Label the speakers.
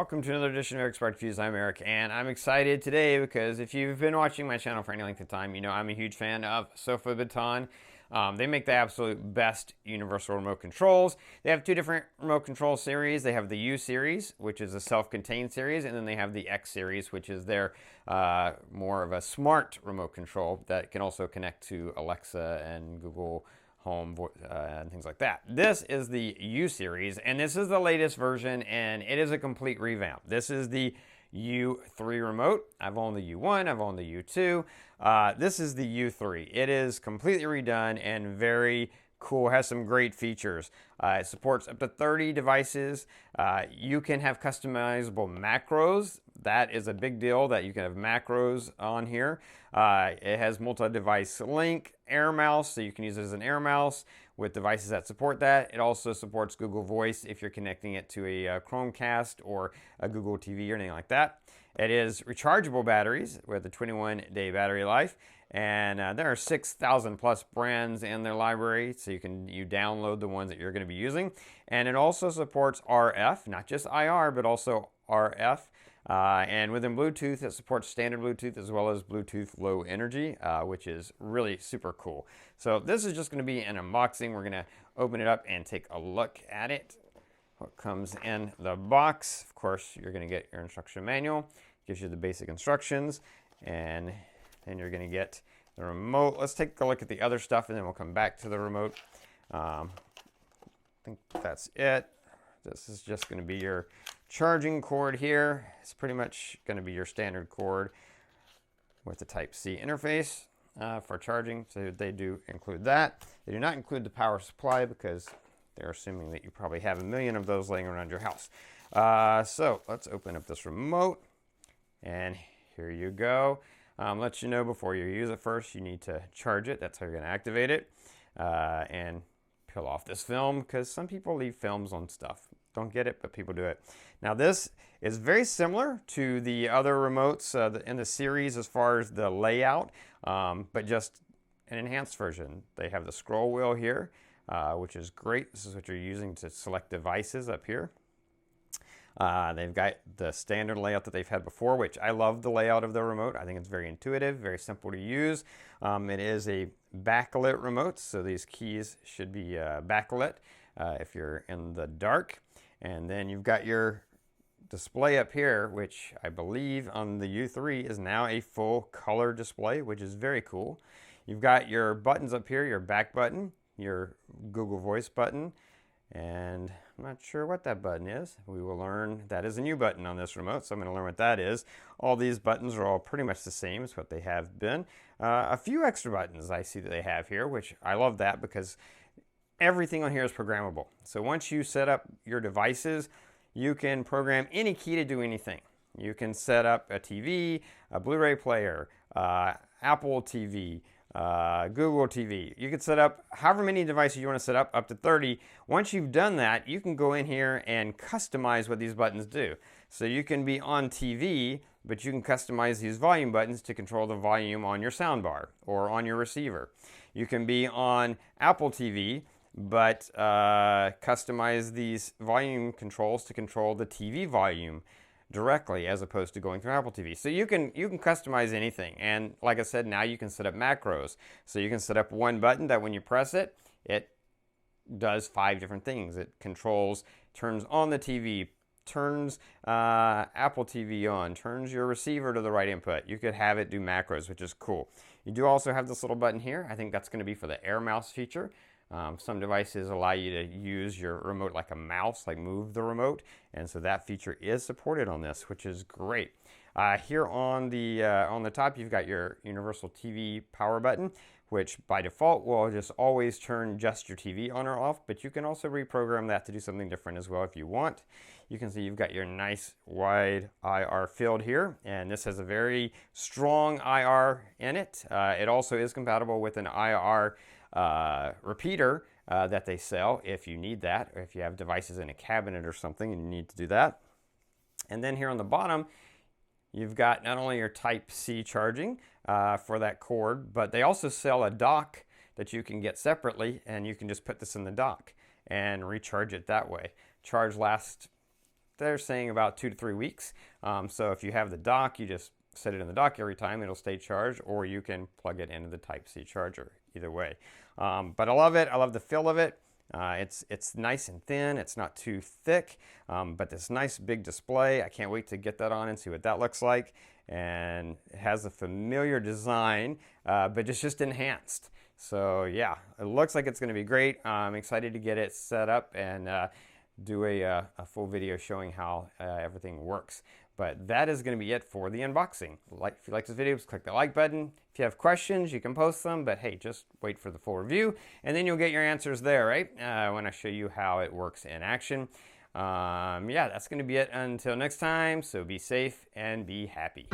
Speaker 1: welcome to another edition of Eric's Spark Reviews. I'm Eric, and I'm excited today because if you've been watching my channel for any length of time, you know I'm a huge fan of SofaBaton. They make the absolute best universal remote controls. They have two different remote control series. They have the U series, which is a self-contained series, and then they have the X series, which is their more of a smart remote control that can also connect to Alexa and Google Home and things like that. This is the U series, and this is the latest version, and it is a complete revamp. This is the U3 remote. I've owned the U1, I've owned the U2. This is the U3. It is completely redone and very cool. It has some great features. It supports up to 30 devices. You can have customizable macros. That is a big deal, that you can have macros on here. It has multi-device link, air mouse, so you can use it as an air mouse with devices that support that. It also supports Google Voice if you're connecting it to a Chromecast or a Google TV or anything like that. It is rechargeable batteries with a 21-day battery life, and there are 6,000 plus brands in their library, so you download the ones that you're going to be using. And it also supports RF, not just IR, but also RF. And within Bluetooth, it supports standard Bluetooth as well as Bluetooth low energy, which is really super cool. So this is just going to be an unboxing. We're going to open it up and take a look at it. What comes in the box? Of course, you're going to get your instruction manual. Gives you the basic instructions, and then you're going to get the remote. Let's take a look at the other stuff, and then we'll come back to the remote. I think that's it. This is just going to be your charging cord here. It's pretty much going to be your standard cord with the Type-C interface for charging. So they do include that. They do not include the power supply because they're assuming that you probably have a million of those laying around your house. So let's open up this remote. And here you go. Let you know before you use it first, you need to charge it. That's how you're going to activate it. And peel off this film, because some people leave films on stuff. Don't get it, but people do it. Now this is very similar to the other remotes in the series as far as the layout, but just an enhanced version. They have the scroll wheel here, which is great. This is what you're using to select devices up here. They've got the standard layout that they've had before, which I love the layout of the remote. I think it's very intuitive, very simple to use. It is a backlit remote, so these keys should be backlit if you're in the dark. And then you've got your display up here, which I believe on the U3 is now a full color display, which is very cool. You've got your buttons up here, your back button, your Google Voice button, and I'm not sure what that button is. We will learn. That is a new button on this remote, so I'm going to learn what that is. All these buttons are all pretty much the same as what they have been. A few extra buttons I see that they have here, which I love that because everything on here is programmable. So once you set up your devices, you can program any key to do anything. You can set up a TV, a Blu-ray player, Apple TV, Google TV. You can set up however many devices you want to set up to 30. Once you've done that, you can go in here and customize what these buttons do. So you can be on TV, but you can customize these volume buttons to control the volume on your soundbar or on your receiver. You can be on Apple TV, but customize these volume controls to control the TV volume directly as opposed to going through Apple TV. So you can customize anything. And like I said, now you can set up macros. So you can set up one button that when you press it, it does 5 different things. It turns on the TV, turns Apple TV on, turns your receiver to the right input. You could have it do macros, which is cool. You do also have this little button here. I think that's going to be for the air mouse feature. Some devices allow you to use your remote like a mouse, like move the remote, and so that feature is supported on this, which is great. Here on the top, you've got your universal TV power button, which by default will just always turn just your TV on or off, but you can also reprogram that to do something different as well if you want. You can see you've got your nice wide IR field here, and this has a very strong IR in it. It also is compatible with an IR repeater that they sell if you need that, or if you have devices in a cabinet or something and you need to do that. And then here on the bottom, you've got not only your Type-C charging for that cord, but they also sell a dock that you can get separately, and you can just put this in the dock and recharge it that way. Charge lasts they're saying about 2 to 3 weeks. So if you have the dock, you just set it in the dock every time, it'll stay charged, or you can plug it into the Type-C charger, either way. But I love it. I love the feel of it. It's nice and thin. It's not too thick, but this nice big display. I can't wait to get that on and see what that looks like. And it has a familiar design, but it's just enhanced. So yeah, it looks like it's going to be great. I'm excited to get it set up and do a full video showing how everything works. But that is going to be it for the unboxing. If you like this video, just click the like button. If you have questions, you can post them, but hey, just wait for the full review, and then you'll get your answers there, right? When I show you how it works in action. Yeah, that's going to be it until next time, so be safe and be happy.